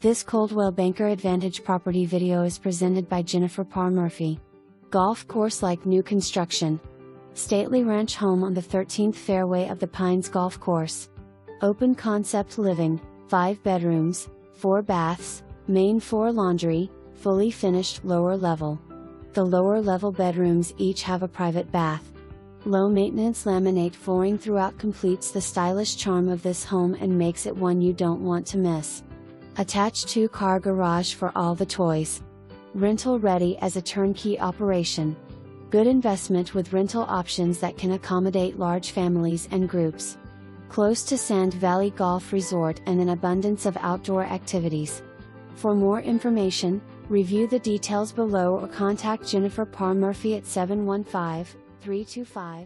This Coldwell Banker Advantage property video is presented by ParrMurphy. Golf course like new construction. Stately ranch home on the 13th fairway of the Pines Golf Course. Open concept living, 5 bedrooms, 4 baths, main floor laundry, fully finished lower level. The lower level bedrooms each have a private bath. Low maintenance laminate flooring throughout completes the stylish charm of this home and makes it one you don't want to miss. Attached 2-car garage for all the toys. Rental ready as a turnkey operation. Good investment with rental options that can accommodate large families and groups. Close to Sand Valley Golf Resort and an abundance of outdoor activities. For more information, review the details below or contact ParrMurphy at 715-325